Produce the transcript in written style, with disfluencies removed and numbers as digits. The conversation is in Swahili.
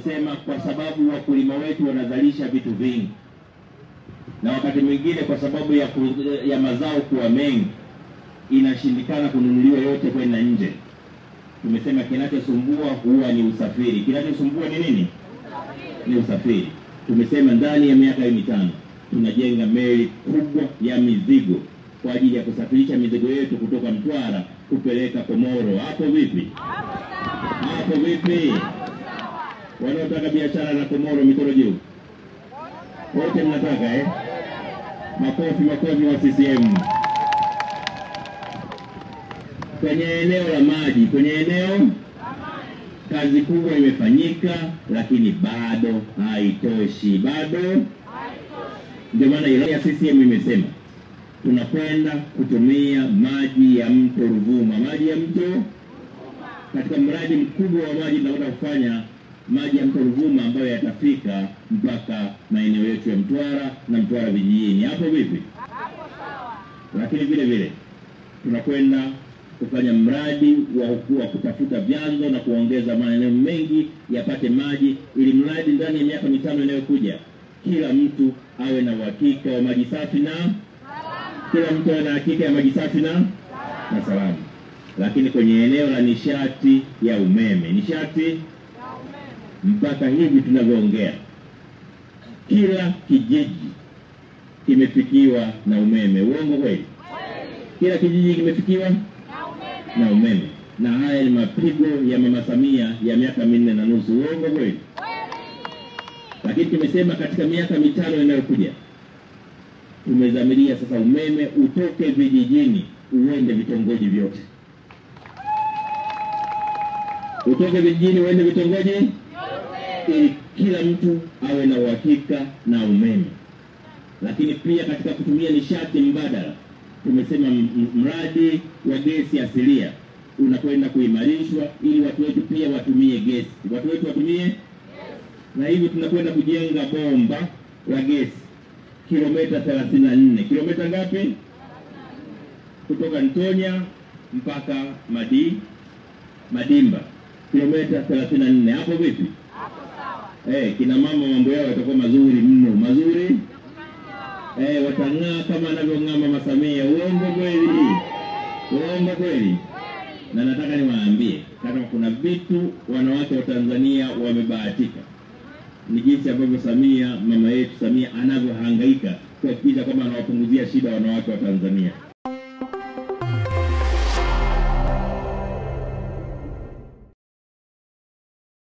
Sema kwa sababu wakulima wetu wanazalisha vitu vingi, na wakati mwingine kwa sababu ya mazao kuwa mengi inashindikana kununuliwa yote kwenda nje. Tumesema kinachosumbua huwa ni usafiri. Kinachosumbua ni nini? Ni usafiri. Tumesema ndani ya miaka 5 tunajenga meli kubwa ya mizigo kwa ajili ya kusafirisha mizigo yetu kutoka Mtwara kupeleka Komoro. Hapo vipi? Hapo vipi? Wanaotaka biashara na Komoro mikono juu. Wote mnataka Makofi wa CCM. Kwenye eneo la maji, kazi kubwa imefanyika, lakini bado haitoshi. Ndio maana ilani ya CCM imesema tunakwenda kutumia maji ya mto Ruvuma. Katika mradi mkubwa wa maji tunakwenda kufanya maji ya mto Ruvuma ambayo yatafika mpaka maeneo yetu ya Mtwara na Mtwara vijijini. Hapo vipi? Hapo sawa. Lakini vile tunakwenda kufanya mradi wa kutafuta vyanzo na kuongeza maeneo mengi yapate maji, ili mradi ndani ya miaka 5 inayokuja kila mtu awe na uhakika wa maji safi na salama. Lakini kwenye eneo la nishati ya umeme, mpaka hivi tunavyoongea kila kijiji kimefikiwa na umeme. Uongo kweli? Kila kijiji kimefikiwa na umeme. Na haya ni mapigo ya Mama Samia ya miaka 4.5. Uongo kweli? Lakini tumesema katika miaka 5 inayokuja tumezamiria sasa umeme utoke vijijini uende vitongoji vyote. Utoke vijijini uende vitongoji ili kila mtu awe na uhakika na umeme. Lakini pia katika kutumia nishati mbadala tumesema mradi wa gesi asilia unakwenda kuimarishwa ili watu wetu pia watumie gesi. Na hivi tunakwenda kujenga bomba la gesi kilomita 34. Kilomita ngapi? Kutoka Ntonya mpaka Madimba. Kilomita 34. Hapo vipi? Hapo sawa. Kina mama mambo yao yatakuwa mazuri mno. Watang'aa kama anavyong'aa Mama Samia. Uongo kweli? Na nataka niwaambie kama kuna vitu wanawake wa Tanzania wamebahatika ni jinsi ambavyo mama yetu Samia anavyohangaika kuhakikisha kama anawapunguzia shida wanawake wa Tanzania.